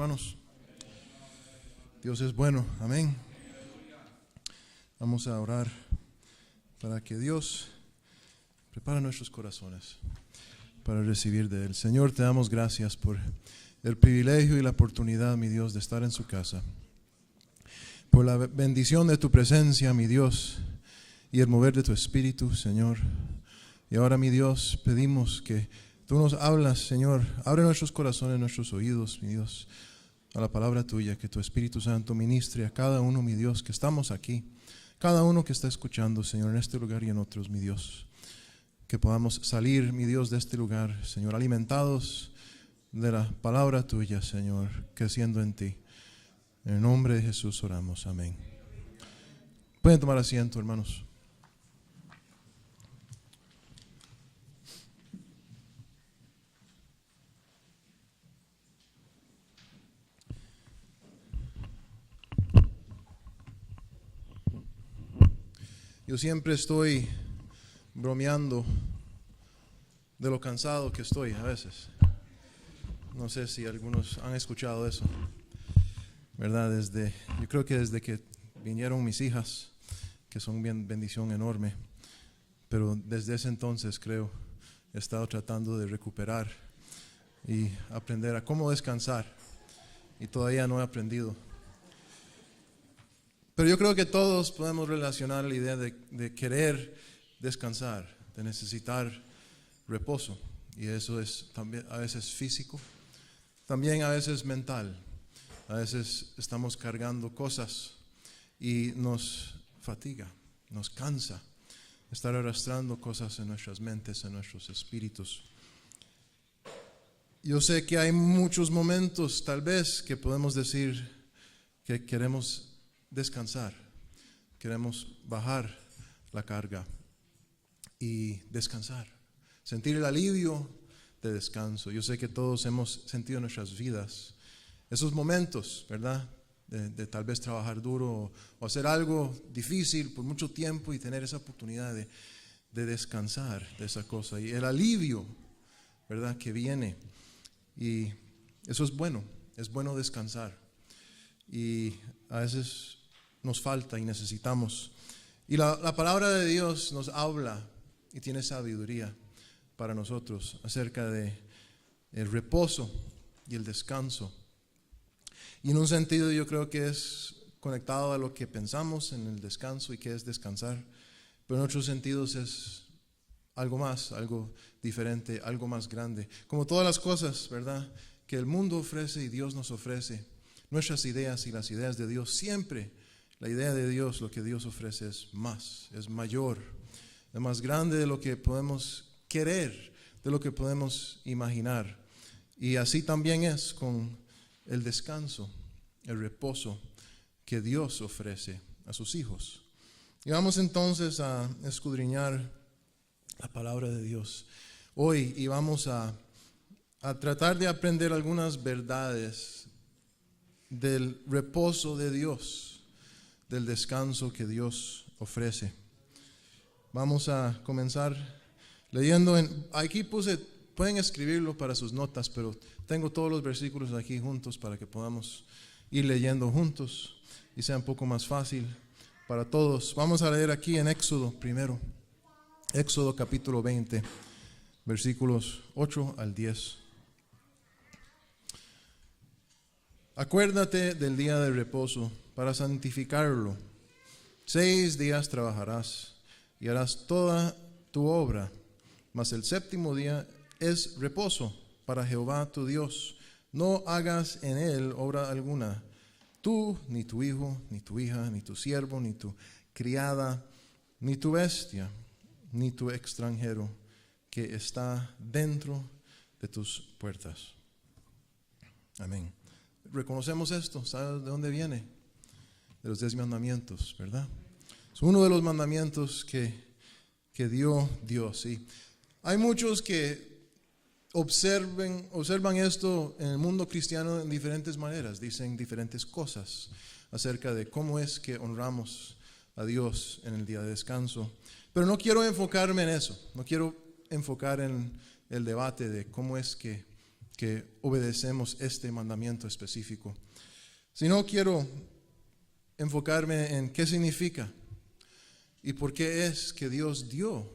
hermanos? Dios es bueno, amén. Vamos a orar para que Dios prepare nuestros corazones para recibir de Él. Señor, te damos gracias por el privilegio y la oportunidad, mi Dios, de estar en su casa. Por la bendición de tu presencia, mi Dios, y el mover de tu espíritu, Señor. Y ahora, mi Dios, pedimos que tú nos hablas, Señor. Abre nuestros corazones, nuestros oídos, mi Dios, a la palabra tuya. Que tu Espíritu Santo ministre a cada uno, mi Dios, que estamos aquí. Cada uno que está escuchando, Señor, en este lugar y en otros, mi Dios. Que podamos salir, mi Dios, de este lugar, Señor, alimentados de la palabra tuya, Señor, creciendo en ti. En el nombre de Jesús oramos, amén. Pueden tomar asiento, hermanos. Yo siempre estoy bromeando de lo cansado que estoy a veces. No sé si algunos han escuchado eso, ¿verdad? Yo creo que desde que vinieron mis hijas, que son bendición enorme, pero desde ese entonces creo he estado tratando de recuperar y aprender a cómo descansar, y todavía no he aprendido. Pero yo creo que todos podemos relacionar la idea de querer descansar, de necesitar reposo. Y eso es también a veces físico, también a veces mental. A veces estamos cargando cosas y nos fatiga, nos cansa estar arrastrando cosas en nuestras mentes, en nuestros espíritus. Yo sé que hay muchos momentos, tal vez, que podemos decir que queremos descansar, queremos bajar la carga y descansar, sentir el alivio de descanso. Yo sé que todos hemos sentido en nuestras vidas esos momentos, ¿verdad? De tal vez trabajar duro o hacer algo difícil por mucho tiempo y tener esa oportunidad de descansar de esa cosa y el alivio, ¿verdad? Que viene, y eso es bueno descansar, y a veces nos falta y necesitamos. Y la palabra de Dios nos habla y tiene sabiduría para nosotros acerca de el reposo y el descanso. Y en un sentido yo creo que es conectado a lo que pensamos en el descanso y qué es descansar, pero en otros sentidos es algo más, algo diferente, algo más grande. Como todas las cosas, ¿verdad?, que el mundo ofrece y Dios nos ofrece, nuestras ideas y las ideas de Dios, siempre la idea de Dios, lo que Dios ofrece es más, es mayor, es más grande de lo que podemos querer, de lo que podemos imaginar. Y así también es con el descanso, el reposo que Dios ofrece a sus hijos. Y vamos entonces a escudriñar la palabra de Dios hoy, y vamos a tratar de aprender algunas verdades del reposo de Dios, del descanso que Dios ofrece. Vamos a comenzar leyendo aquí pueden escribirlo para sus notas, pero tengo todos los versículos aquí juntos para que podamos ir leyendo juntos y sea un poco más fácil para todos. Vamos a leer aquí en Éxodo primero, Éxodo capítulo 20, versículos 8 al 10. Acuérdate del día de reposo para santificarlo. 6 días trabajarás y harás toda tu obra, mas el séptimo día es reposo para Jehová tu Dios. No hagas en él obra alguna, tú, ni tu hijo, ni tu hija, ni tu siervo, ni tu criada, ni tu bestia, ni tu extranjero que está dentro de tus puertas. Amén. Reconocemos esto, ¿sabes de dónde viene? De los 10 mandamientos, ¿verdad? Es uno de los mandamientos que dio Dios, ¿sí? Hay muchos que observan esto en el mundo cristiano en diferentes maneras, dicen diferentes cosas acerca de cómo es que honramos a Dios en el día de descanso. Pero no quiero enfocarme en eso, no quiero enfocar en el debate de cómo es que que obedecemos este mandamiento específico, sino quiero enfocarme en qué significa y por qué es que Dios dio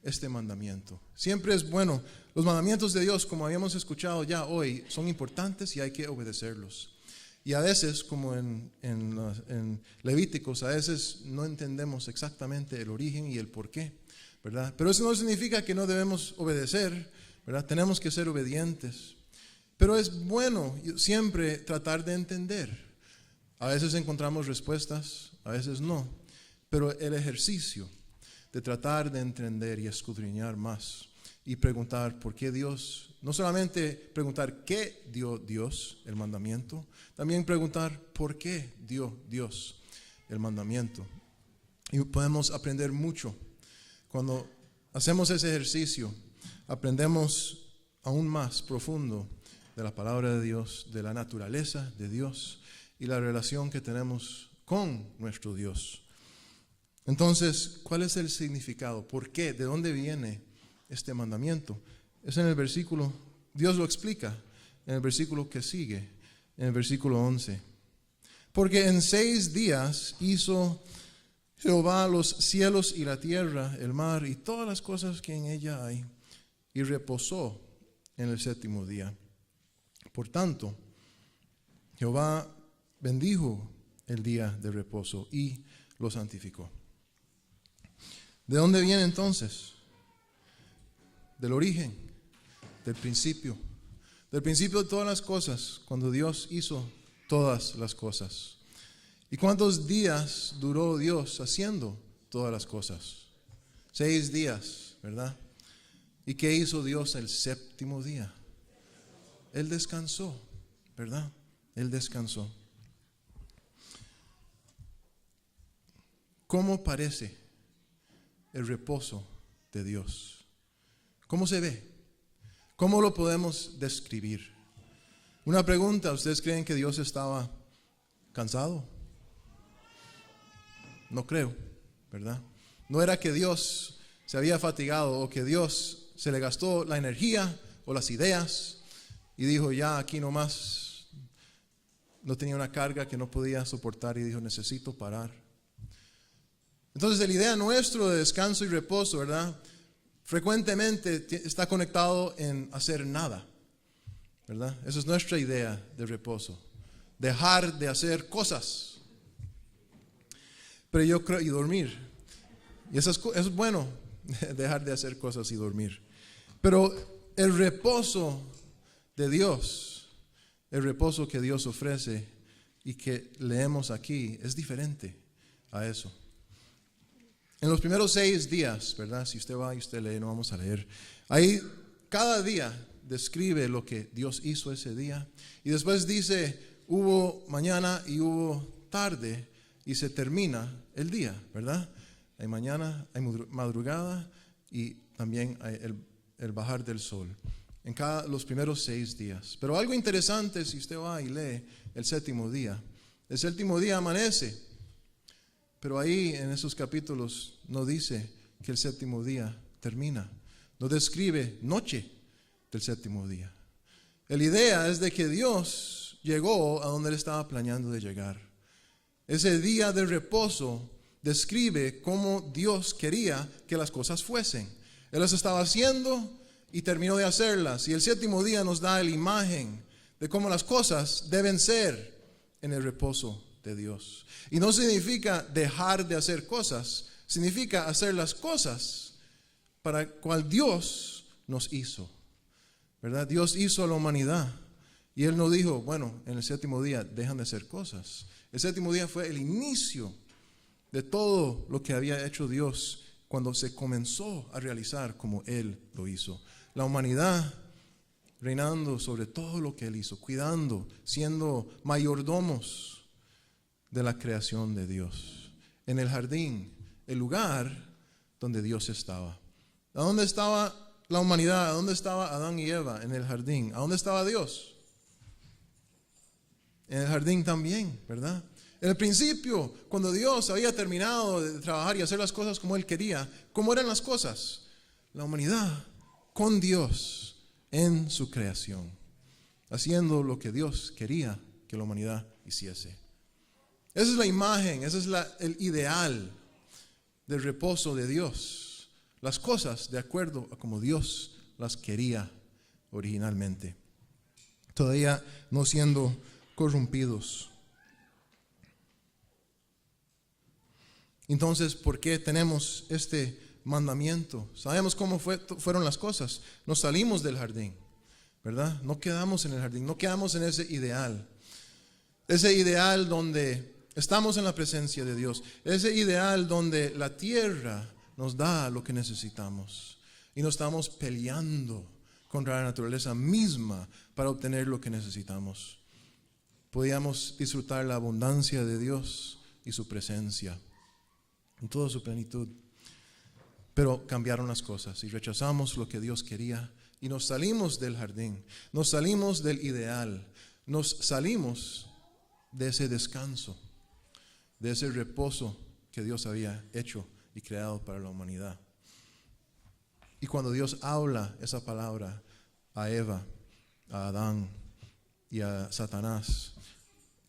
este mandamiento. Siempre es bueno, los mandamientos de Dios, como habíamos escuchado ya hoy, son importantes y hay que obedecerlos. Y a veces, como en Levíticos, a veces no entendemos exactamente el origen y el porqué, ¿verdad? Pero eso no significa que no debemos obedecer, ¿verdad? Tenemos que ser obedientes. Pero es bueno siempre tratar de entender. A veces encontramos respuestas, a veces no. Pero el ejercicio de tratar de entender y escudriñar más y preguntar por qué Dios, no solamente preguntar qué dio Dios el mandamiento, también preguntar por qué dio Dios el mandamiento. Y podemos aprender mucho. Cuando hacemos ese ejercicio, aprendemos aún más profundo de la palabra de Dios, de la naturaleza de Dios y la relación que tenemos con nuestro Dios. Entonces, ¿cuál es el significado? ¿Por qué? ¿De dónde viene este mandamiento? Es en el versículo, Dios lo explica en el versículo que sigue, en el versículo 11. Porque en 6 días hizo Jehová los cielos y la tierra, el mar y todas las cosas que en ella hay, y reposó en el 7º día. Por tanto, Jehová bendijo el día de reposo y lo santificó. ¿De dónde viene entonces? Del origen, del principio de todas las cosas, cuando Dios hizo todas las cosas. ¿Y cuántos días duró Dios haciendo todas las cosas? 6 días, ¿verdad? ¿Y qué hizo Dios el 7º día? Él descansó, ¿verdad? Él descansó. ¿Cómo parece el reposo de Dios? ¿Cómo se ve? ¿Cómo lo podemos describir? Una pregunta, ¿ustedes creen que Dios estaba cansado? No creo, ¿verdad? No era que Dios se había fatigado o que Dios se le gastó la energía o las ideas y dijo, ya aquí nomás no tenía una carga que no podía soportar y dijo, necesito parar. Entonces la idea nuestra de descanso y reposo, ¿verdad? Frecuentemente está conectado en hacer nada, ¿verdad? Esa es nuestra idea de reposo. Dejar de hacer cosas. Pero yo creo, y dormir. Y eso es bueno, dejar de hacer cosas y dormir. Pero el reposo de Dios, el reposo que Dios ofrece y que leemos aquí, es diferente a eso. En los primeros 6 días, ¿verdad? Si usted va y usted lee, no vamos a leer. Ahí cada día describe lo que Dios hizo ese día. Y después dice, hubo mañana y hubo tarde y se termina el día, ¿verdad? Hay mañana, hay madrugada y también hay el bajar del sol. En los primeros 6 días. Pero algo interesante si usted va y lee el 7º día. El 7º día amanece. Pero ahí en esos capítulos no dice que el 7º día termina. No describe noche del 7º día. La idea es de que Dios llegó a donde Él estaba planeando de llegar. Ese día de reposo describe cómo Dios quería que las cosas fuesen. Él las estaba haciendo y terminó de hacerlas. Y el 7º día nos da la imagen de cómo las cosas deben ser en el reposo de Dios. Y no significa dejar de hacer cosas, significa hacer las cosas para cual Dios nos hizo, ¿verdad? Dios hizo a la humanidad y Él no dijo, bueno, en el 7º día dejan de hacer cosas. El 7º día fue el inicio de todo lo que había hecho Dios cuando se comenzó a realizar como Él lo hizo. La humanidad reinando sobre todo lo que Él hizo, cuidando, siendo mayordomos de la creación de Dios. En el jardín, el lugar donde Dios estaba. ¿A dónde estaba la humanidad? ¿A dónde estaba Adán y Eva? En el jardín. ¿A dónde estaba Dios? En el jardín también, ¿verdad? En el principio, cuando Dios había terminado de trabajar y hacer las cosas como Él quería, ¿cómo eran las cosas? La humanidad con Dios en su creación, haciendo lo que Dios quería que la humanidad hiciese. Esa es la imagen, ese es el ideal del reposo de Dios. Las cosas de acuerdo a como Dios las quería originalmente, todavía no siendo corrompidos. Entonces, ¿por qué tenemos este mandamiento? Sabemos cómo fueron las cosas. Nos salimos del jardín, ¿verdad? No quedamos en el jardín, no quedamos en ese ideal. Ese ideal donde estamos en la presencia de Dios. Ese ideal donde la tierra nos da lo que necesitamos. Y no estamos peleando contra la naturaleza misma para obtener lo que necesitamos. Podíamos disfrutar la abundancia de Dios y su presencia en toda su plenitud. Pero cambiaron las cosas y rechazamos lo que Dios quería y nos salimos del jardín, nos salimos del ideal, nos salimos de ese descanso, de ese reposo que Dios había hecho y creado para la humanidad. Y cuando Dios habla esa palabra a Eva, a Adán y a Satanás,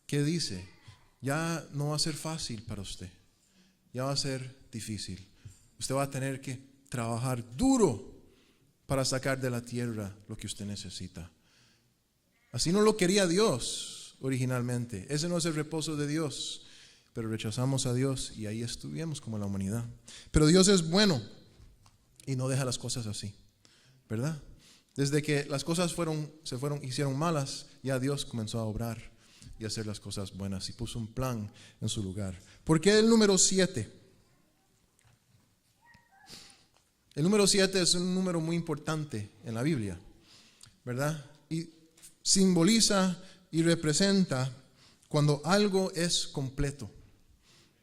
¿qué dice? Ya no va a ser fácil para usted. Ya va a ser difícil. Usted va a tener que trabajar duro para sacar de la tierra lo que usted necesita. Así no lo quería Dios originalmente. Ese no es el reposo de Dios. Pero rechazamos a Dios y ahí estuvimos como la humanidad. Pero Dios es bueno y no deja las cosas así, ¿verdad? Desde que las cosas hicieron malas, ya Dios comenzó a obrar y hacer las cosas buenas y puso un plan en su lugar. ¿Por qué el número 7? El número 7 es un número muy importante en la Biblia, ¿verdad? Y simboliza y representa cuando algo es completo.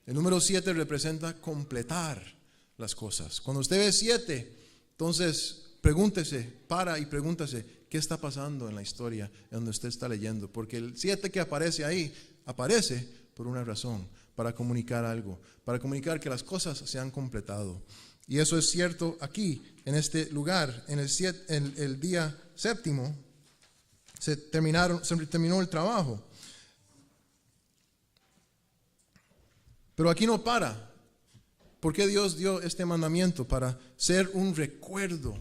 El número 7 representa completar las cosas. Cuando usted ve 7, entonces pregúntese, y pregúntese, ¿qué está pasando en la historia en donde usted está leyendo? Porque el 7 que aparece ahí, aparece por una razón, para comunicar algo, para comunicar que las cosas se han completado. Y eso es cierto aquí, en este lugar, en el día séptimo, se terminó el trabajo. Pero aquí no para. ¿Por qué Dios dio este mandamiento? Para ser un recuerdo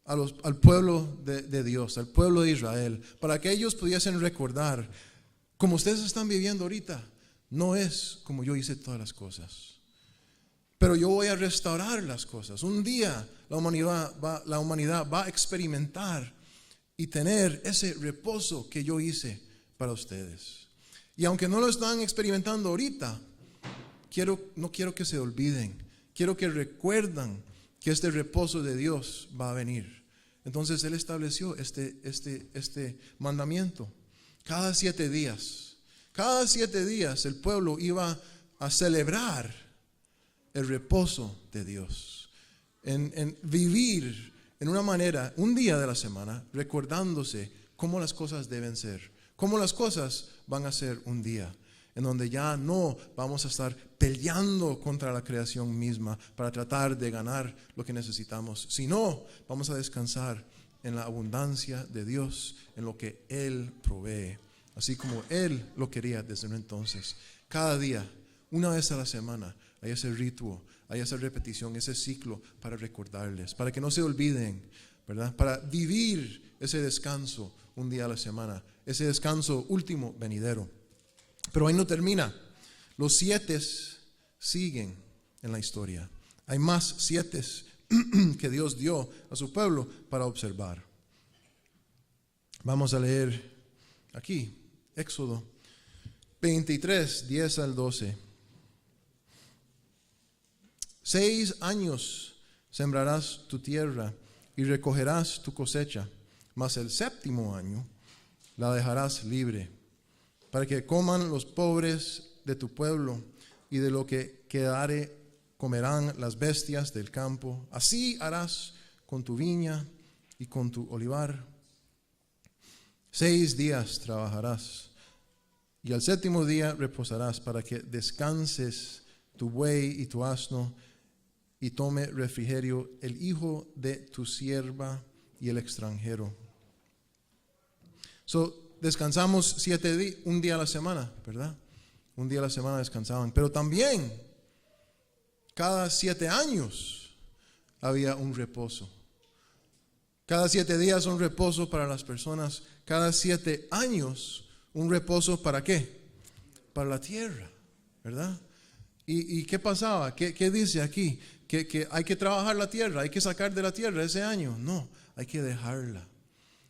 al pueblo de Dios, al pueblo de Israel, para que ellos pudiesen recordar, como ustedes están viviendo ahorita, no es como yo hice todas las cosas, pero yo voy a restaurar las cosas. Un día la humanidad va a experimentar y tener ese reposo que yo hice para ustedes. Y aunque no lo están experimentando ahorita, no quiero que se olviden, quiero que recuerdan que este reposo de Dios va a venir. Entonces Él estableció este mandamiento. Cada 7 días el pueblo iba a celebrar el reposo de Dios, en vivir en una manera, un día de la semana, recordándose cómo las cosas deben ser, cómo las cosas van a ser un día, en donde ya no vamos a estar peleando contra la creación misma para tratar de ganar lo que necesitamos, sino vamos a descansar en la abundancia de Dios, en lo que Él provee, así como Él lo quería desde entonces. Cada día, una vez a la semana, hay ese ritual, hay esa repetición, ese ciclo para recordarles, para que no se olviden, ¿verdad? Para vivir ese descanso un día a la semana, ese descanso último venidero. Pero ahí no termina. Los 7 siguen en la historia. Hay más 7 que Dios dio a su pueblo para observar. Vamos a leer aquí, Éxodo 23, 10 al 12. 6 años sembrarás tu tierra y recogerás tu cosecha, mas el 7º año la dejarás libre, para que coman los pobres de tu pueblo, y de lo que quedare comerán las bestias del campo. Así harás con tu viña y con tu olivar. 6 días trabajarás, y al 7º día reposarás, para que descanses tu buey y tu asno, y tome refrigerio el hijo de tu sierva y el extranjero. Descansamos 7 días, un día a la semana, ¿verdad? Un día a la semana descansaban. Pero también, cada 7 años había un reposo. Cada 7 días un reposo para las personas. Cada 7 años un reposo ¿para qué? Para la tierra, ¿verdad? ¿Y qué pasaba? ¿Qué dice aquí? ¿Que hay que trabajar la tierra? ¿Hay que sacar de la tierra ese año? No, hay que dejarla.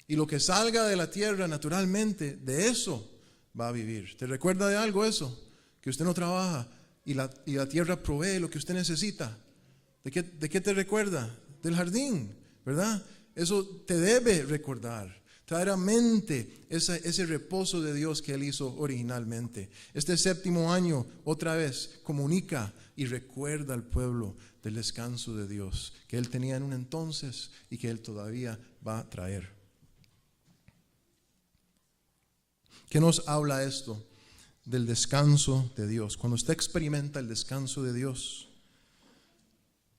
Y lo que salga de la tierra naturalmente, de eso va a vivir. ¿Te recuerda de algo eso? Que usted no trabaja y la tierra provee lo que usted necesita. ¿De qué te recuerda? Del jardín, ¿verdad? Eso te debe recordar. Traer a mente ese reposo de Dios que Él hizo originalmente. Este 7º año, otra vez, comunica y recuerda al pueblo del descanso de Dios que Él tenía en un entonces y que Él todavía va a traer. ¿Qué nos habla esto del descanso de Dios? Cuando usted experimenta el descanso de Dios,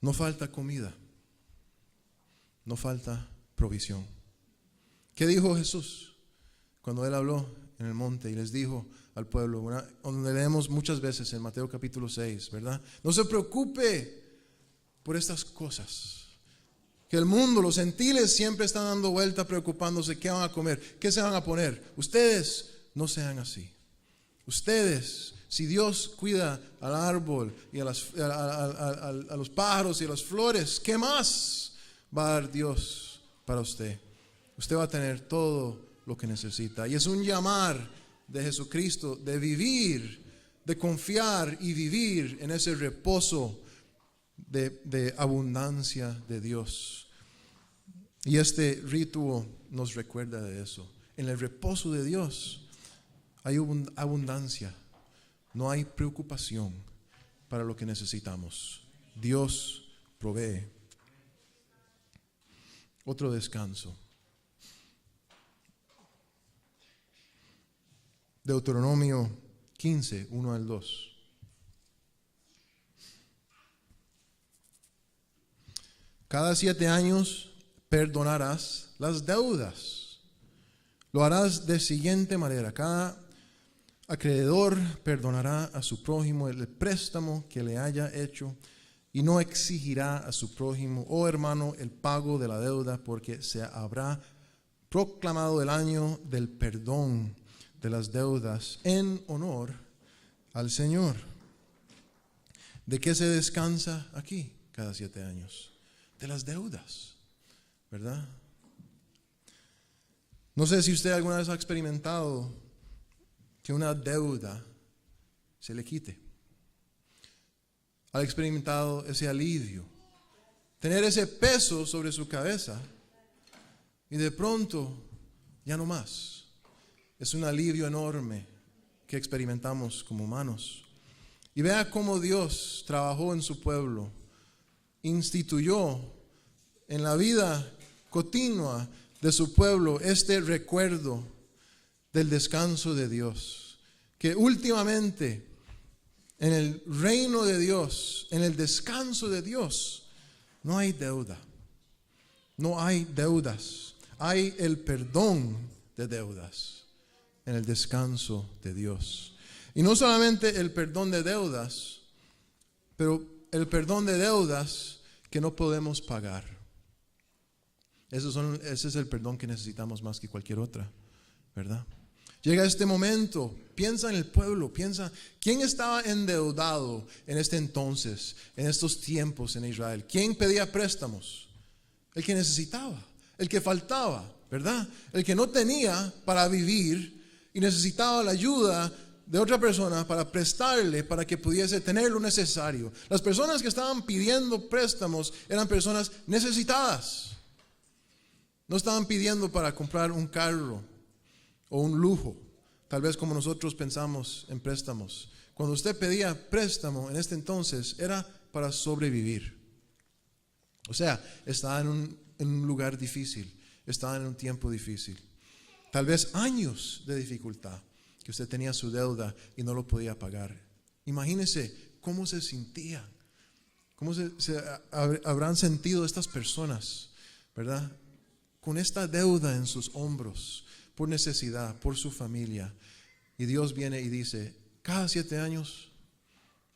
no falta comida, no falta provisión. ¿Qué dijo Jesús cuando Él habló en el monte y les dijo al pueblo, donde leemos muchas veces en Mateo capítulo 6, ¿verdad? No se preocupe por estas cosas. Que el mundo, los gentiles siempre están dando vuelta preocupándose qué van a comer, qué se van a poner. Ustedes no sean así. Ustedes, si Dios cuida al árbol y a los pájaros y a las flores, ¿qué más va a dar Dios para usted? Usted va a tener todo lo que necesita. Y es un llamar de Jesucristo de vivir, de confiar y vivir en ese reposo de abundancia de Dios. Y este rito nos recuerda de eso. En el reposo de Dios hay abundancia. No hay preocupación para lo que necesitamos. Dios provee. Otro descanso. Deuteronomio 15, 1 al 2. Cada 7 años perdonarás las deudas. Lo harás de siguiente manera. Cada acreedor perdonará a su prójimo el préstamo que le haya hecho y no exigirá a su prójimo o hermano el pago de la deuda, porque se habrá proclamado el año del perdón de las deudas en honor al Señor. ¿De qué se descansa aquí cada 7 años? De las deudas, ¿verdad? No sé si usted alguna vez ha experimentado que una deuda se le quite. Ha experimentado ese alivio, tener ese peso sobre su cabeza y de pronto ya no más. Es un alivio enorme que experimentamos como humanos. Y vea cómo Dios trabajó en su pueblo, instituyó en la vida continua de su pueblo este recuerdo del descanso de Dios. Que últimamente en el reino de Dios, en el descanso de Dios, no hay deuda, no hay deudas, hay el perdón de deudas. En el descanso de Dios. Y no solamente el perdón de deudas, pero el perdón de deudas que no podemos pagar. Ese es el perdón que necesitamos más que cualquier otra, ¿verdad? Llega este momento, piensa en el pueblo, piensa, ¿quién estaba endeudado en este entonces, en estos tiempos en Israel? ¿Quién pedía préstamos? El que necesitaba, el que faltaba, ¿verdad? El que no tenía para vivir y necesitaba la ayuda de otra persona para prestarle para que pudiese tener lo necesario. Las personas que estaban pidiendo préstamos eran personas necesitadas. No estaban pidiendo para comprar un carro o un lujo, tal vez como nosotros pensamos en préstamos. Cuando usted pedía préstamo en este entonces era para sobrevivir. O sea, estaba en un lugar difícil, estaba en un tiempo difícil. Tal vez años de dificultad, que usted tenía su deuda y no lo podía pagar. Imagínese cómo se sentían, cómo se habrán sentido estas personas, ¿verdad? con esta deuda en sus hombros, por necesidad, por su familia. Y Dios viene y dice, cada 7 años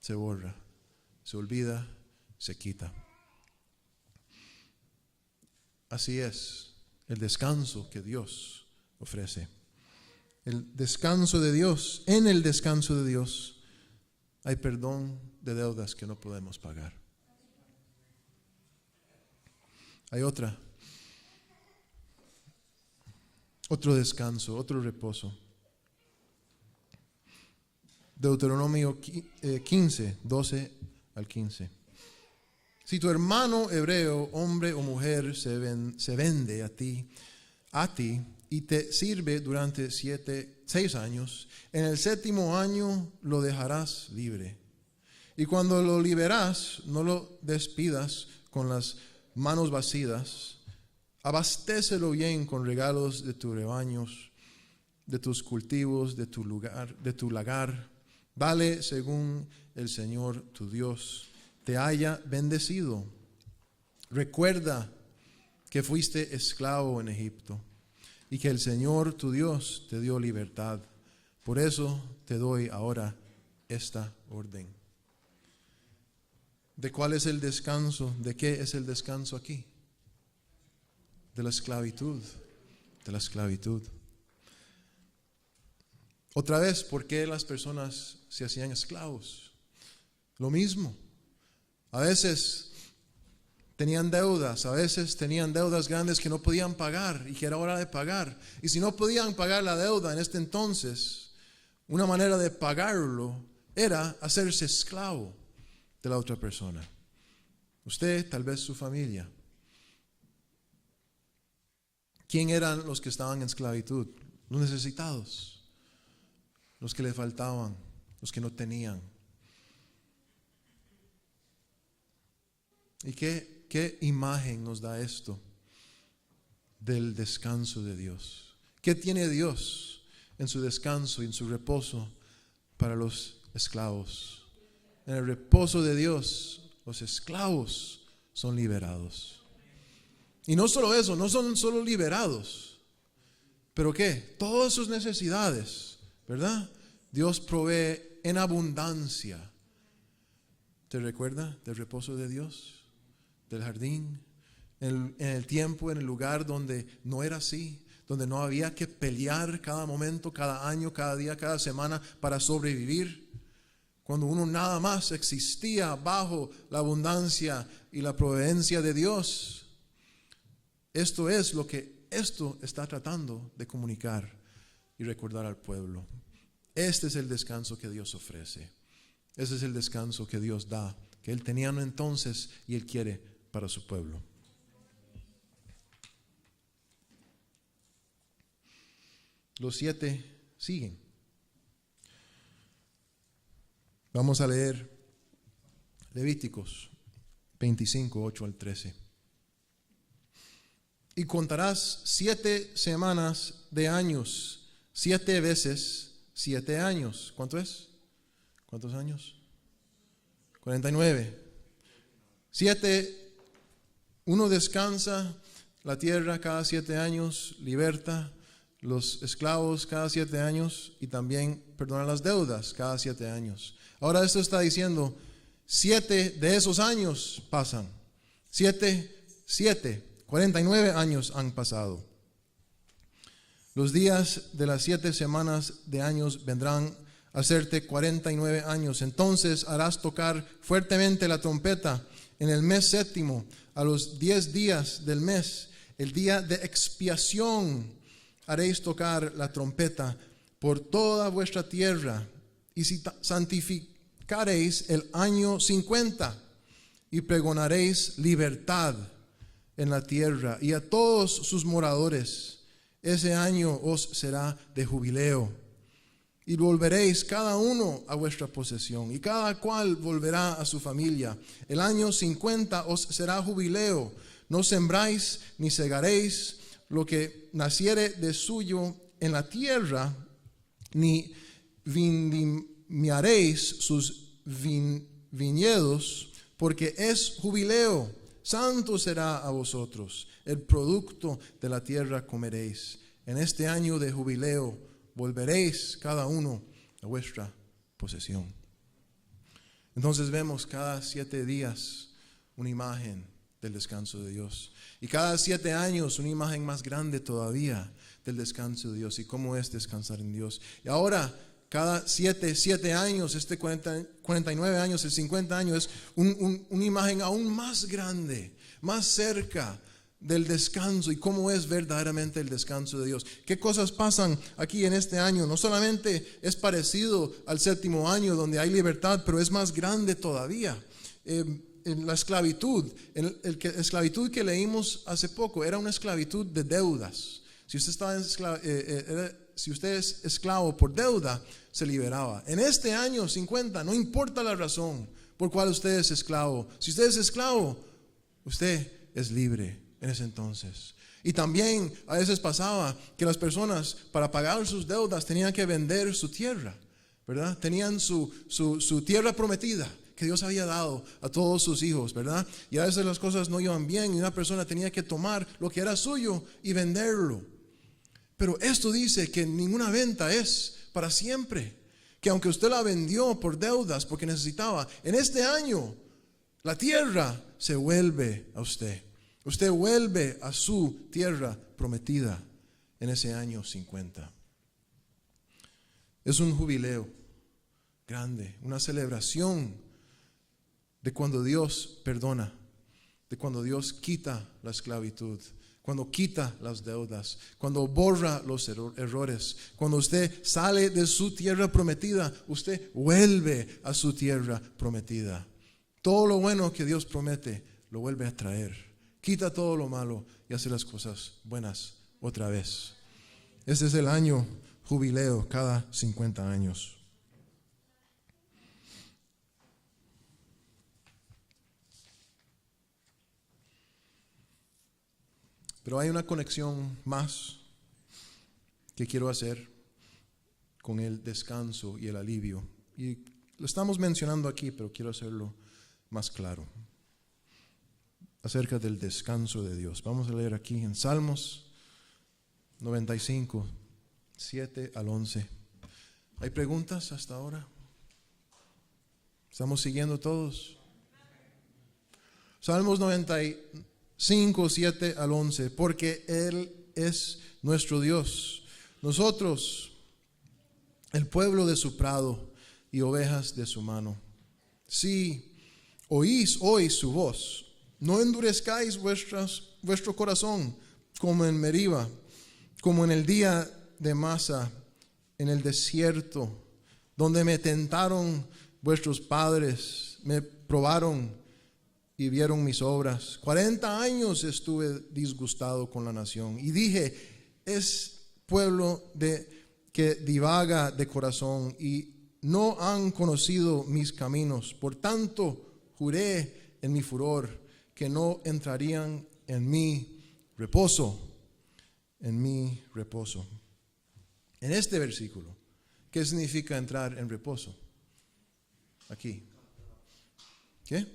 se borra, se olvida, se quita. Así es el descanso que Dios ofrece. El descanso de Dios, en el descanso de Dios hay perdón de deudas que no podemos pagar. Hay otro descanso, otro reposo. Deuteronomio 15, 12 al 15. Si tu hermano hebreo, hombre o mujer, se vende a ti y te sirve durante 6 años, en el 7º año lo dejarás libre. Y cuando lo liberas, no lo despidas con las manos vacías. Abastécelo bien con regalos de tus rebaños, de tus cultivos, de tu lagar. Dale según el Señor tu Dios te haya bendecido. Recuerda que fuiste esclavo en Egipto y que el Señor tu Dios te dio libertad. Por eso te doy ahora esta orden. ¿De cuál es el descanso? ¿De qué es el descanso aquí? De la esclavitud. De la esclavitud. Otra vez, ¿por qué las personas se hacían esclavos? Lo mismo. A veces tenían deudas, grandes que no podían pagar y que era hora de pagar. Y si no podían pagar la deuda en este entonces, una manera de pagarlo era hacerse esclavo de la otra persona. Usted, tal vez su familia. ¿Quién eran los que estaban en esclavitud? Los necesitados, los que le faltaban, los que no tenían. ¿Y qué imagen nos da esto del descanso de Dios? ¿Qué tiene Dios en su descanso y en su reposo para los esclavos? En el reposo de Dios, los esclavos son liberados. Y no solo eso, no son solo liberados, pero ¿qué? Todas sus necesidades, ¿verdad? Dios provee en abundancia. ¿Te recuerda del reposo de Dios? Del jardín, en el tiempo, en el lugar donde no era así, donde no había que pelear cada momento, cada año, cada día, cada semana para sobrevivir. Cuando uno nada más existía bajo la abundancia y la providencia de Dios. Esto es lo que esto está tratando de comunicar y recordar al pueblo. Este es el descanso que Dios ofrece. Ese es el descanso que Dios da, que Él tenía entonces y Él quiere para su pueblo. Los 7 siguen. Vamos a leer Levíticos 25, 8 al 13. Y contarás 7 semanas de años, 7 veces 7 años. ¿Cuánto es? ¿Cuántos años? 49. 7. Uno descansa la tierra cada 7 años, liberta los esclavos cada 7 años y también perdona las deudas cada 7 años. Ahora esto está diciendo, 7 de esos años pasan. 49 años han pasado. Los días de las 7 semanas de años vendrán a hacerte 49 años. Entonces harás tocar fuertemente la trompeta en el mes 7, a los 10 días del mes, el día de expiación, haréis tocar la trompeta por toda vuestra tierra y santificaréis el año 50 y pregonaréis libertad en la tierra y a todos sus moradores. Ese año os será de jubileo y volveréis cada uno a vuestra posesión y cada cual volverá a su familia. El año 50 os será jubileo. No sembráis ni segaréis lo que naciere de suyo en la tierra, ni vendimiaréis sus viñedos, porque es jubileo santo será a vosotros. El producto de la tierra comeréis. En este año de jubileo volveréis cada uno a vuestra posesión. Entonces vemos cada 7 días una imagen del descanso de Dios. Y cada 7 años una imagen más grande todavía del descanso de Dios y cómo es descansar en Dios. Y ahora cada 7 años, 49 años, el 50 años es una imagen aún más grande, más cerca del descanso y cómo es verdaderamente el descanso de Dios. ¿Qué cosas pasan aquí en este año? No solamente es parecido al 7º año donde hay libertad, pero es más grande todavía. En la esclavitud, la esclavitud que leímos hace poco era una esclavitud de deudas. Si usted es esclavo por deuda, se liberaba. En este año 50, no importa la razón por cual usted es esclavo. Si usted es esclavo, usted es libre en ese entonces. Y también a veces pasaba que las personas para pagar sus deudas tenían que vender su tierra, ¿verdad? Tenían su tierra prometida que Dios había dado a todos sus hijos, ¿verdad? Y a veces las cosas no iban bien y una persona tenía que tomar lo que era suyo y venderlo. Pero esto dice que ninguna venta es para siempre, que aunque usted la vendió por deudas porque necesitaba, en este año la tierra se vuelve a usted. Usted vuelve a su tierra prometida en ese año 50. Es un jubileo grande, una celebración de cuando Dios perdona, de cuando Dios quita la esclavitud, cuando quita las deudas, cuando borra los errores, cuando usted sale de su tierra prometida, usted vuelve a su tierra prometida. Todo lo bueno que Dios promete lo vuelve a traer. Quita todo lo malo y hace las cosas buenas otra vez. Este es el año jubileo cada 50 años. Pero hay una conexión más que quiero hacer con el descanso y el alivio. Y lo estamos mencionando aquí, pero quiero hacerlo más claro. Acerca del descanso de Dios. Vamos a leer aquí en Salmos 95, 7 al 11. ¿Hay preguntas hasta ahora? ¿Estamos siguiendo todos? Salmos 95, 7 al 11. Porque Él es nuestro Dios. Nosotros, el pueblo de su prado y ovejas de su mano. Si oís hoy su voz, no endurezcáis vuestro corazón como en Meriba, como en el día de Masa, en el desierto, donde me tentaron vuestros padres, me probaron y vieron mis obras. 40 años estuve disgustado con la nación y dije, es pueblo que divaga de corazón y no han conocido mis caminos. Por tanto, juré en mi furor que no entrarían en mi reposo. En mi reposo. En este versículo, ¿qué significa entrar en reposo? Aquí. ¿Qué?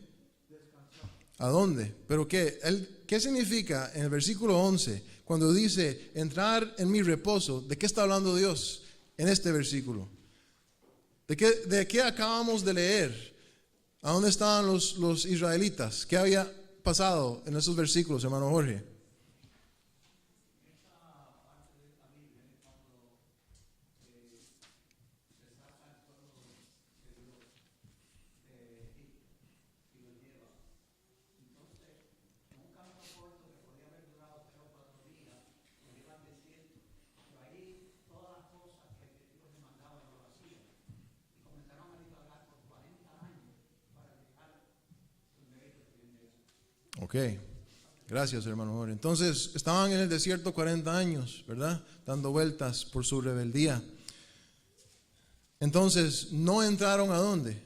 ¿A dónde? ¿Pero qué? ¿Qué significa en el versículo 11 cuando dice entrar en mi reposo? ¿De qué está hablando Dios en este versículo? ¿De qué acabamos de leer? ¿A dónde estaban los israelitas? ¿Qué había pasado en esos versículos, hermano Jorge? Ok, gracias hermano Jorge. Entonces estaban en el desierto 40 años, ¿verdad? Dando vueltas por su rebeldía. Entonces no entraron ¿a dónde?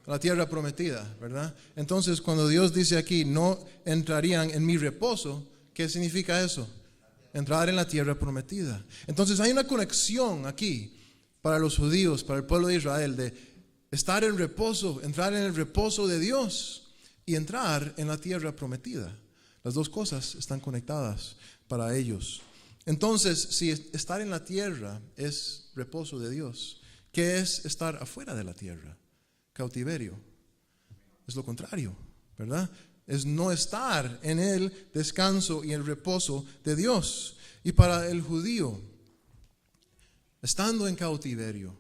A la tierra prometida, ¿verdad? Entonces cuando Dios dice aquí no entrarían en mi reposo, ¿qué significa eso? Entrar en la tierra prometida. Entonces hay una conexión aquí para los judíos, para el pueblo de Israel, de estar en reposo, entrar en el reposo de Dios. y entrar en la tierra prometida. Las dos cosas están conectadas para ellos. Entonces, si estar en la tierra es reposo de Dios, ¿qué es estar afuera de la tierra? Cautiverio. Es lo contrario, ¿verdad? Es no estar en el descanso y el reposo de Dios. Y para el judío, estando en cautiverio,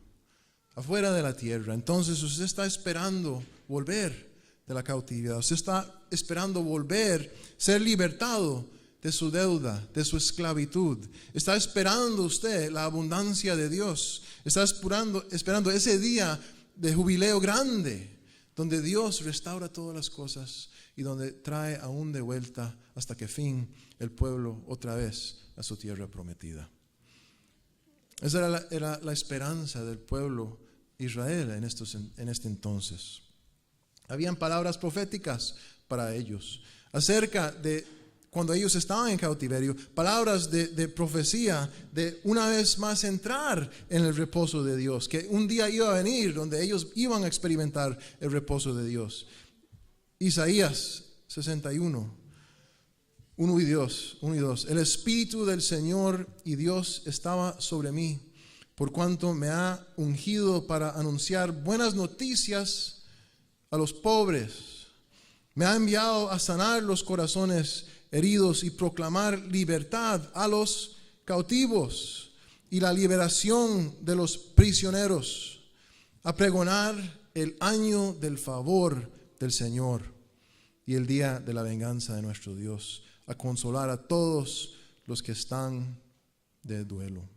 afuera de la tierra, entonces usted está esperando volver de la cautividad. Usted está esperando volver, ser libertado de su deuda, de su esclavitud. Está esperando usted la abundancia de Dios. Está esperando ese día de jubileo grande, donde Dios restaura todas las cosas y donde trae aún de vuelta hasta que fin el pueblo otra vez a su tierra prometida. Esa era la esperanza del pueblo Israel en este entonces. Habían palabras proféticas para ellos acerca de cuando ellos estaban en cautiverio, palabras de profecía de una vez más entrar en el reposo de Dios, que un día iba a venir donde ellos iban a experimentar el reposo de Dios. Isaías 61, 1 y 2. El Espíritu del Señor y Dios estaba sobre mí, por cuanto me ha ungido para anunciar buenas noticias a los pobres. Me ha enviado a sanar los corazones heridos y proclamar libertad a los cautivos y la liberación de los prisioneros, a pregonar el año del favor del Señor y el día de la venganza de nuestro Dios, a consolar a todos los que están de duelo.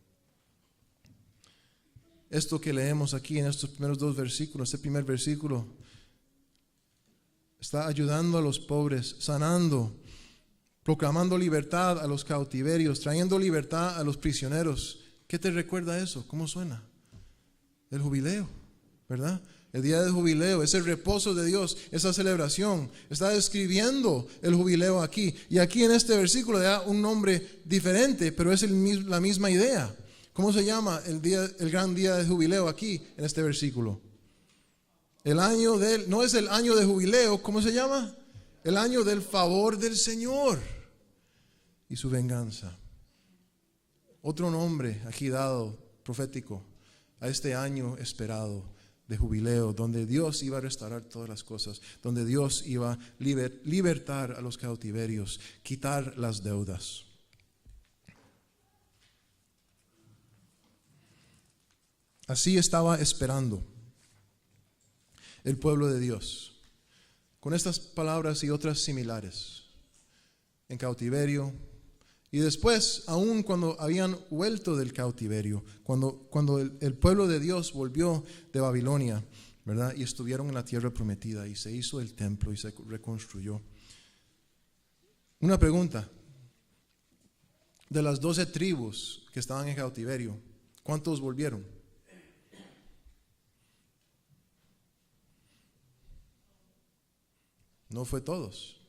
Esto que leemos aquí en estos primeros dos versículos, este primer versículo, está ayudando a los pobres, sanando, proclamando libertad a los cautiverios, trayendo libertad a los prisioneros. ¿Qué te recuerda eso? ¿Cómo suena? El jubileo, ¿verdad? El día del jubileo, ese reposo de Dios, esa celebración. Está describiendo el jubileo aquí. Y aquí en este versículo da un nombre diferente, pero es la misma idea. ¿Cómo se llama el gran día de jubileo aquí en este versículo? No es el año de jubileo, ¿cómo se llama? El año del favor del Señor y su venganza. Otro nombre aquí dado, profético, a este año esperado de jubileo, donde Dios iba a restaurar todas las cosas, donde Dios iba a libertar a los cautiverios, quitar las deudas. Así estaba esperando el pueblo de Dios, con estas palabras y otras similares, en cautiverio. Y después, aún cuando habían vuelto del cautiverio, cuando el pueblo de Dios volvió de Babilonia, ¿verdad? Y estuvieron en la tierra prometida y se hizo el templo y se reconstruyó. Una pregunta: de las 12 tribus que estaban en cautiverio, ¿cuántos volvieron? No fue todos,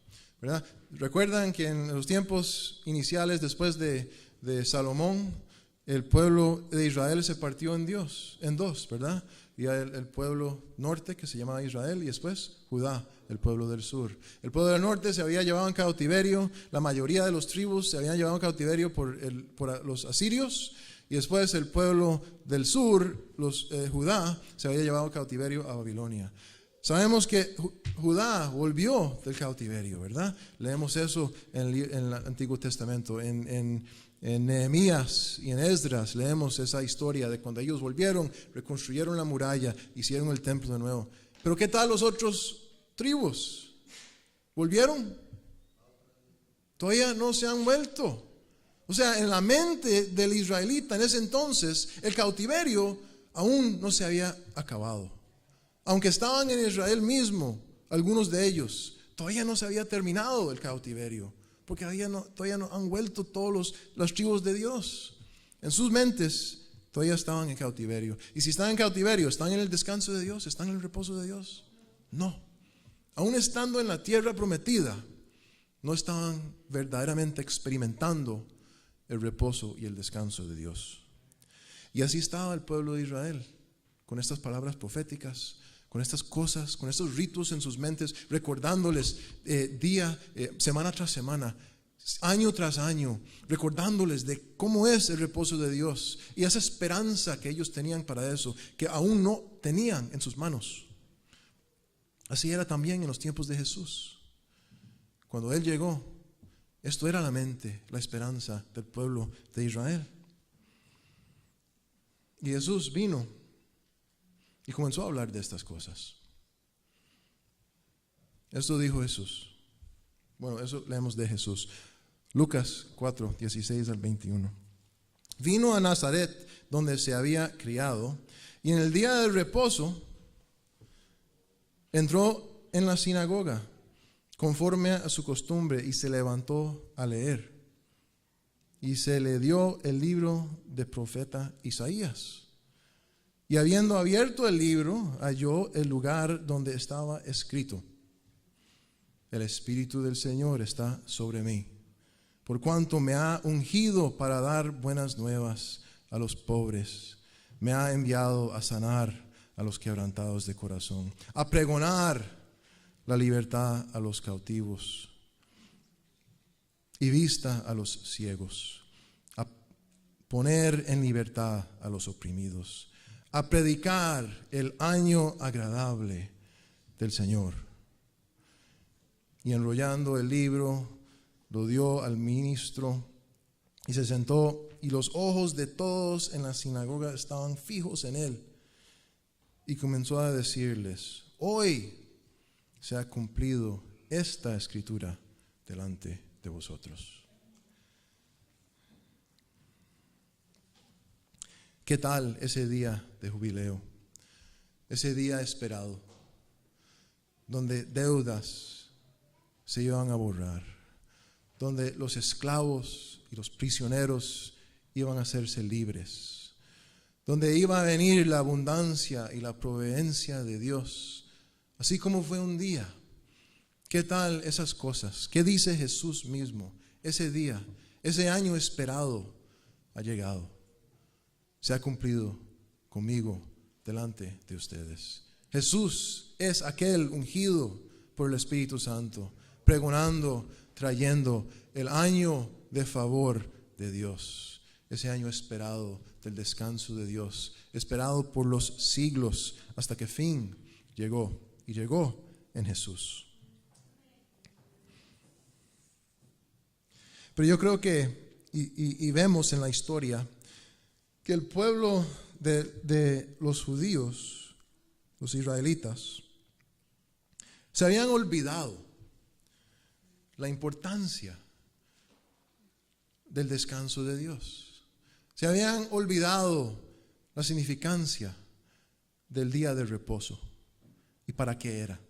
¿verdad? Recuerdan que en los tiempos iniciales, después de Salomón, el pueblo de Israel se partió en dos, ¿verdad? Y el pueblo norte, que se llamaba Israel, y después Judá, el pueblo del sur. El pueblo del norte se había llevado en cautiverio, la mayoría de los tribus se habían llevado en cautiverio por los asirios, y después el pueblo del sur, Judá, se había llevado en cautiverio a Babilonia. Sabemos que Judá volvió del cautiverio, ¿verdad? Leemos eso en el Antiguo Testamento, en Nehemías y en Esdras leemos esa historia de cuando ellos volvieron, reconstruyeron la muralla, hicieron el templo de nuevo. Pero ¿qué tal los otros tribus? ¿Volvieron? Todavía no se han vuelto. O sea, en la mente del israelita en ese entonces, el cautiverio aún no se había acabado. Aunque estaban en Israel mismo, algunos de ellos, todavía no se había terminado el cautiverio, porque todavía no han vuelto todos las tribus de Dios. En sus mentes todavía estaban en cautiverio. Y si están en cautiverio, ¿están en el descanso de Dios? ¿Están en el reposo de Dios? No. Aún estando en la tierra prometida, no estaban verdaderamente experimentando el reposo y el descanso de Dios. Y así estaba el pueblo de Israel, con estas palabras proféticas, con estas cosas, con estos ritos en sus mentes, recordándoles semana tras semana, año tras año, recordándoles de cómo es el reposo de Dios y esa esperanza que ellos tenían para eso, que aún no tenían en sus manos. Así era también en los tiempos de Jesús. Cuando Él llegó, esto era la mente, la esperanza del pueblo de Israel. Y Jesús vino y comenzó a hablar de estas cosas. Esto dijo Jesús. Bueno, eso leemos de Jesús. Lucas 4, 16 al 21. Vino a Nazaret, donde se había criado, y en el día del reposo entró en la sinagoga, conforme a su costumbre, y se levantó a leer. Y se le dio el libro del profeta Isaías. Y habiendo abierto el libro, halló el lugar donde estaba escrito: el Espíritu del Señor está sobre mí, por cuanto me ha ungido para dar buenas nuevas a los pobres. Me ha enviado a sanar a los quebrantados de corazón, a pregonar la libertad a los cautivos y vista a los ciegos, a poner en libertad a los oprimidos, a predicar el año agradable del Señor. Y enrollando el libro, lo dio al ministro y se sentó, y los ojos de todos en la sinagoga estaban fijos en él. Y comenzó a decirles: hoy se ha cumplido esta escritura delante de vosotros. ¿Qué tal ese día de jubileo? Ese día esperado, donde deudas se iban a borrar, donde los esclavos y los prisioneros iban a hacerse libres, donde iba a venir la abundancia y la providencia de Dios, así como fue un día. ¿Qué tal esas cosas? ¿Qué dice Jesús mismo? Ese día, ese año esperado ha llegado. Se ha cumplido conmigo delante de ustedes. Jesús es aquel ungido por el Espíritu Santo, pregonando, trayendo el año de favor de Dios. Ese año esperado del descanso de Dios, esperado por los siglos, hasta que fin llegó, y llegó en Jesús. Pero yo creo que, y vemos en la historia, que el pueblo de los judíos, los israelitas, se habían olvidado la importancia del descanso de Dios. Se habían olvidado la significancia del día de reposo. ¿Y para qué era?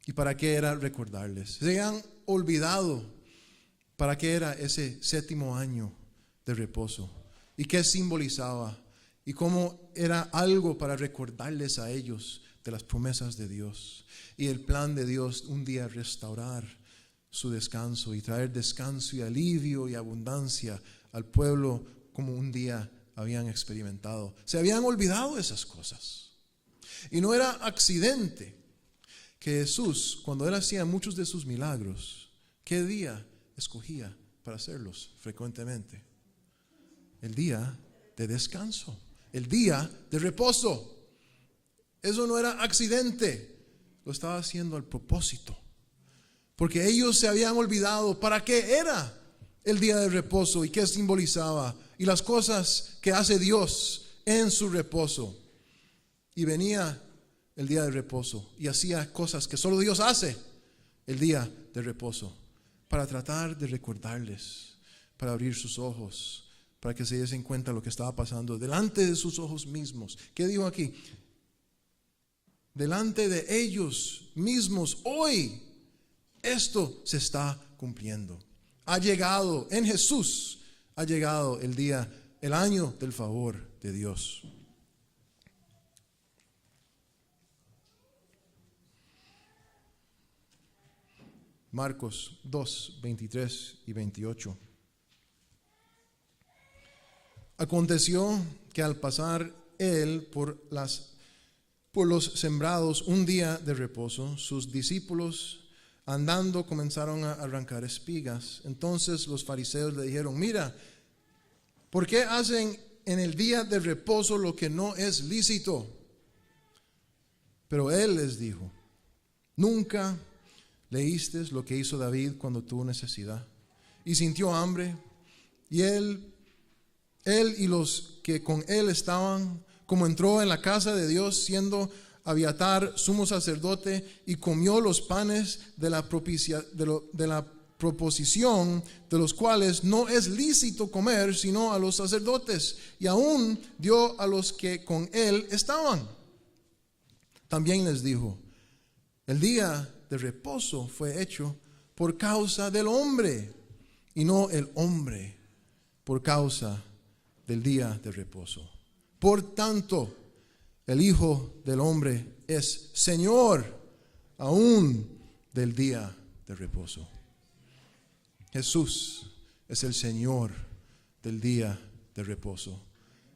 ¿Y para qué era recordarles? Se habían olvidado para qué era ese séptimo año de reposo. ¿Y qué simbolizaba? Y cómo era algo para recordarles a ellos de las promesas de Dios. Y el plan de Dios un día restaurar su descanso y traer descanso y alivio y abundancia al pueblo como un día habían experimentado. Se habían olvidado esas cosas. Y no era accidente que Jesús, cuando Él hacía muchos de sus milagros, ¿qué día escogía para hacerlos frecuentemente? El día de descanso, el día de reposo. Eso no era accidente, lo estaba haciendo al propósito. Porque ellos se habían olvidado para qué era el día de reposo y qué simbolizaba y las cosas que hace Dios en su reposo. Y venía el día de reposo y hacía cosas que solo Dios hace el día de reposo, para tratar de recordarles, para abrir sus ojos, para que se diesen cuenta de lo que estaba pasando delante de sus ojos mismos. ¿Qué digo aquí? Delante de ellos mismos, hoy esto se está cumpliendo. Ha llegado en Jesús, ha llegado el día, el año del favor de Dios. Marcos 2, 23 y 28. Aconteció que al pasar él por las por los sembrados un día de reposo, sus discípulos andando comenzaron a arrancar espigas. Entonces los fariseos le dijeron: mira, ¿por qué hacen en el día de reposo lo que no es lícito? Pero él les dijo: ¿nunca leíste lo que hizo David cuando tuvo necesidad y sintió hambre? Y él y los que con él estaban, como entró en la casa de Dios siendo Abiatar sumo sacerdote, y comió los panes de la proposición, de los cuales no es lícito comer sino a los sacerdotes, y aún dio a los que con él estaban. También les dijo: el día de reposo fue hecho por causa del hombre, y no el hombre por causa del día de reposo. Por tanto, el Hijo del Hombre es Señor aún del día de reposo. Jesús es el Señor del día de reposo.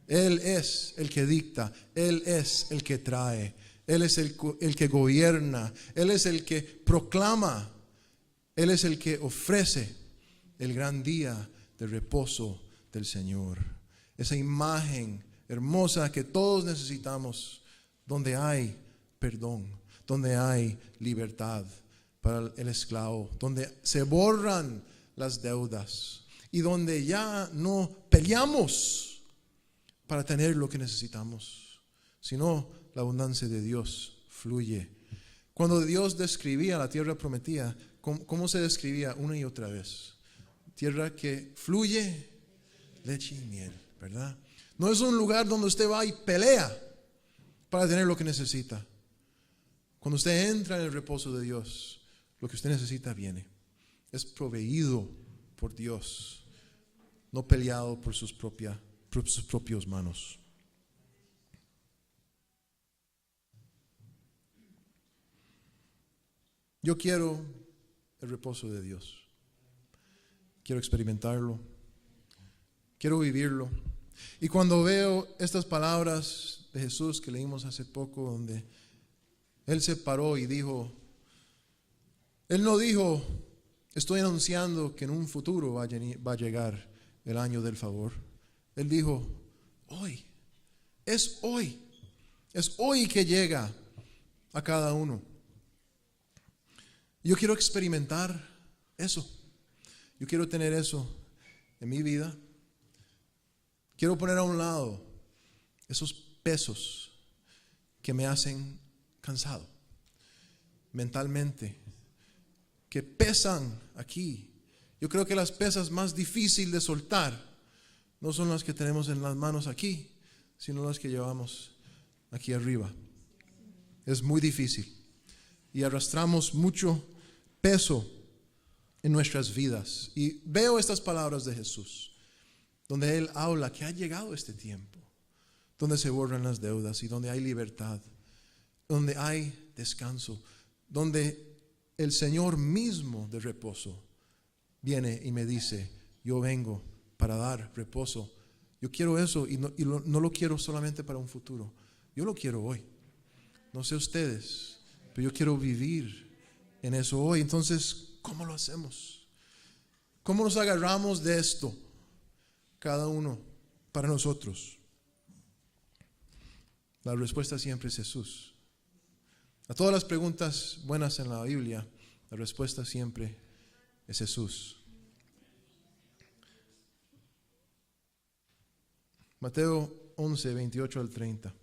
Él es el que dicta, Él es el que trae, Él es el que gobierna, Él es el que proclama, Él es el que ofrece el gran día de reposo del Señor. Esa imagen hermosa que todos necesitamos, donde hay perdón, donde hay libertad para el esclavo, donde se borran las deudas y donde ya no peleamos para tener lo que necesitamos, sino la abundancia de Dios fluye. Cuando Dios describía la tierra prometida, ¿cómo se describía una y otra vez? Tierra que fluye leche y miel, ¿verdad? No es un lugar donde usted va y pelea para tener lo que necesita. Cuando usted entra en el reposo de Dios, lo que usted necesita viene. Es proveído por Dios, no peleado por sus propias manos. Yo quiero el reposo de Dios. Quiero experimentarlo. Quiero vivirlo. Y cuando veo estas palabras de Jesús que leímos hace poco, donde Él se paró y dijo, Él no dijo: estoy anunciando que en un futuro va a llegar el año del favor. Él dijo: hoy, es hoy que llega a cada uno. Yo quiero experimentar eso. Yo quiero tener eso en mi vida. Quiero poner a un lado esos pesos que me hacen cansado mentalmente, que pesan aquí. Yo creo que las pesas más difíciles de soltar no son las que tenemos en las manos aquí, sino las que llevamos aquí arriba. Es muy difícil y arrastramos mucho peso en nuestras vidas. Y veo estas palabras de Jesús, donde Él habla que ha llegado este tiempo, donde se borran las deudas y donde hay libertad, donde hay descanso, donde el Señor mismo de reposo viene y me dice: yo vengo para dar reposo. Yo quiero eso y no lo quiero solamente para un futuro. Yo lo quiero hoy. No sé ustedes, pero yo quiero vivir en eso hoy. Entonces, ¿cómo lo hacemos? ¿Cómo nos agarramos de esto? Cada uno para nosotros. La respuesta siempre es Jesús. A todas las preguntas buenas en la Biblia, la respuesta siempre es Jesús. Mateo 11, 28 al 30.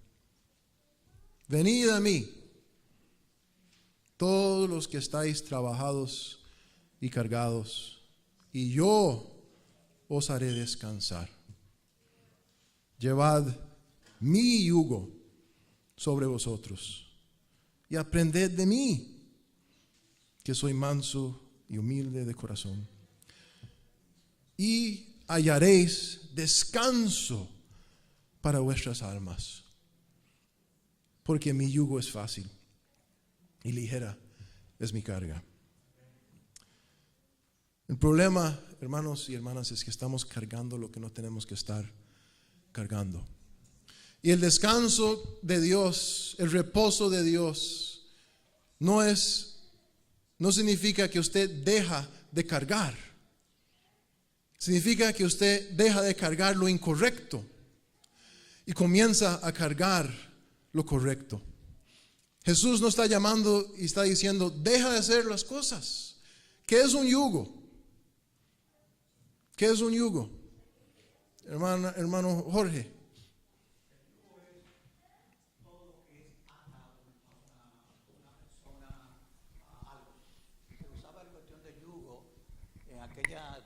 Venid a mí, todos los que estáis trabajados y cargados, y yo os haré descansar. Llevad mi yugo sobre vosotros y aprended de mí, que soy manso y humilde de corazón, y hallaréis descanso para vuestras almas, porque mi yugo es fácil y ligera es mi carga. El problema, hermanos y hermanas, es que estamos cargando lo que no tenemos que estar cargando. Y el descanso de Dios, el reposo de Dios, no significa que usted deja de cargar. Significa que usted deja de cargar lo incorrecto y comienza a cargar lo correcto. Jesús no está llamando y está diciendo, deja de hacer las cosas. ¿Qué es un yugo? ¿Qué es un yugo? Hermano Jorge.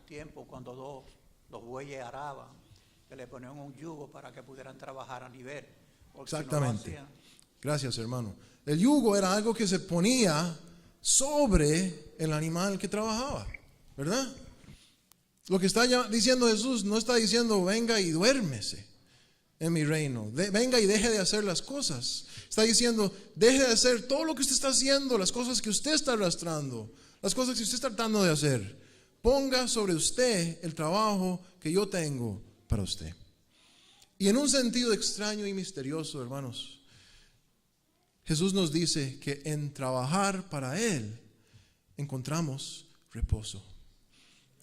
Tiempo cuando los bueyes araban, que le ponían un yugo para que pudieran trabajar a nivel. Exactamente. Si no gracias, hermano. El yugo era algo que se ponía sobre el animal que trabajaba, ¿verdad? Lo que está diciendo Jesús no está diciendo venga y duérmese en mi reino, venga y deje de hacer las cosas. Está diciendo deje de hacer todo lo que usted está haciendo, las cosas que usted está arrastrando, las cosas que usted está tratando de hacer. Ponga sobre usted el trabajo que yo tengo para usted. Y en un sentido extraño y misterioso, hermanos, Jesús nos dice que en trabajar para Él encontramos reposo,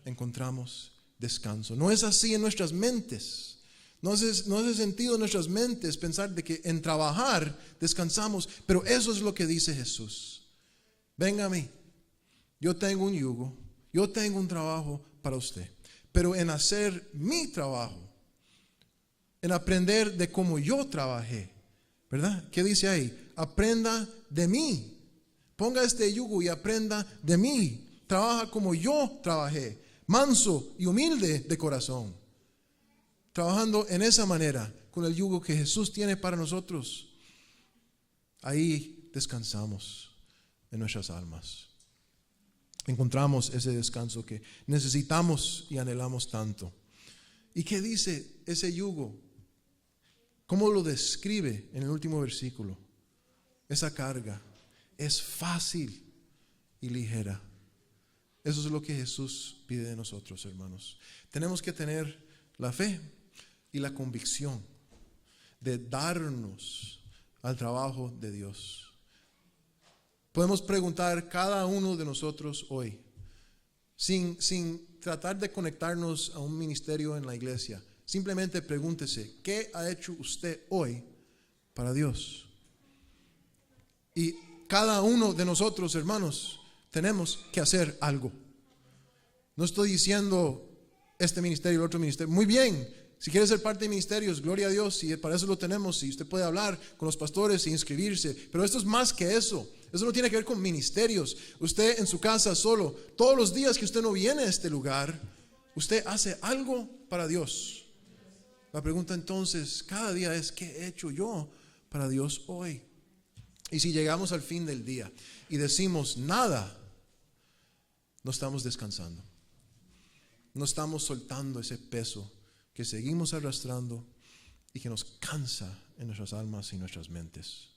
encontramos descanso. No es así en nuestras mentes. No es el sentido de nuestras mentes pensar de que en trabajar descansamos, pero eso es lo que dice Jesús. Venga a mí, yo tengo un yugo. Yo tengo un trabajo para usted, pero en hacer mi trabajo, en aprender de cómo yo trabajé, ¿verdad? ¿Qué dice ahí? Aprenda de mí. Ponga este yugo y aprenda de mí. Trabaja como yo trabajé, manso y humilde de corazón. Trabajando en esa manera, con el yugo que Jesús tiene para nosotros. Ahí descansamos en nuestras almas. Encontramos ese descanso que necesitamos y anhelamos tanto. ¿Y qué dice ese yugo? ¿Cómo lo describe en el último versículo? Esa carga es fácil y ligera. Eso es lo que Jesús pide de nosotros, hermanos. Tenemos que tener la fe y la convicción de darnos al trabajo de Dios. Podemos preguntar cada uno de nosotros hoy, sin tratar de conectarnos a un ministerio en la iglesia. Simplemente pregúntese, ¿qué ha hecho usted hoy para Dios? Y cada uno de nosotros, hermanos, tenemos que hacer algo. No estoy diciendo este ministerio, el otro ministerio. Muy bien, si quiere ser parte de ministerios, gloria a Dios, y para eso lo tenemos. Y usted puede hablar con los pastores e inscribirse. Pero esto es más que eso. Eso no tiene que ver con ministerios. Usted en su casa solo, todos los días que usted no viene a este lugar, usted hace algo para Dios. La pregunta entonces cada día es, ¿qué he hecho yo para Dios hoy? Y si llegamos al fin del día y decimos nada, no estamos descansando. No estamos soltando ese peso que seguimos arrastrando y que nos cansa en nuestras almas y nuestras mentes.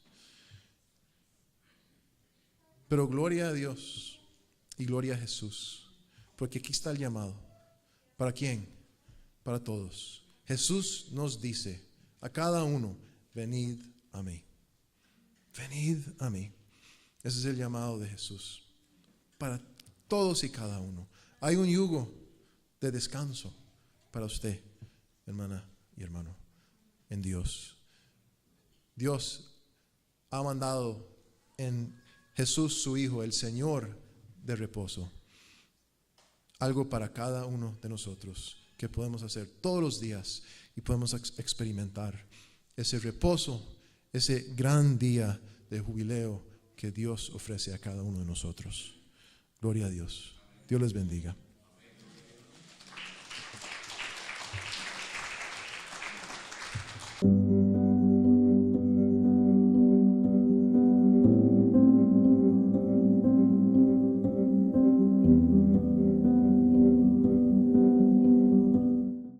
Pero gloria a Dios y gloria a Jesús, porque aquí está el llamado. ¿Para quién? Para todos. Jesús nos dice a cada uno, venid a mí. Venid a mí. Ese es el llamado de Jesús. Para todos y cada uno. Hay un yugo de descanso para usted, hermana y hermano, en Dios. Dios ha mandado en Jesús su Hijo, el Señor de reposo, algo para cada uno de nosotros que podemos hacer todos los días y podemos experimentar ese reposo, ese gran día de jubileo que Dios ofrece a cada uno de nosotros. Gloria a Dios. Dios les bendiga.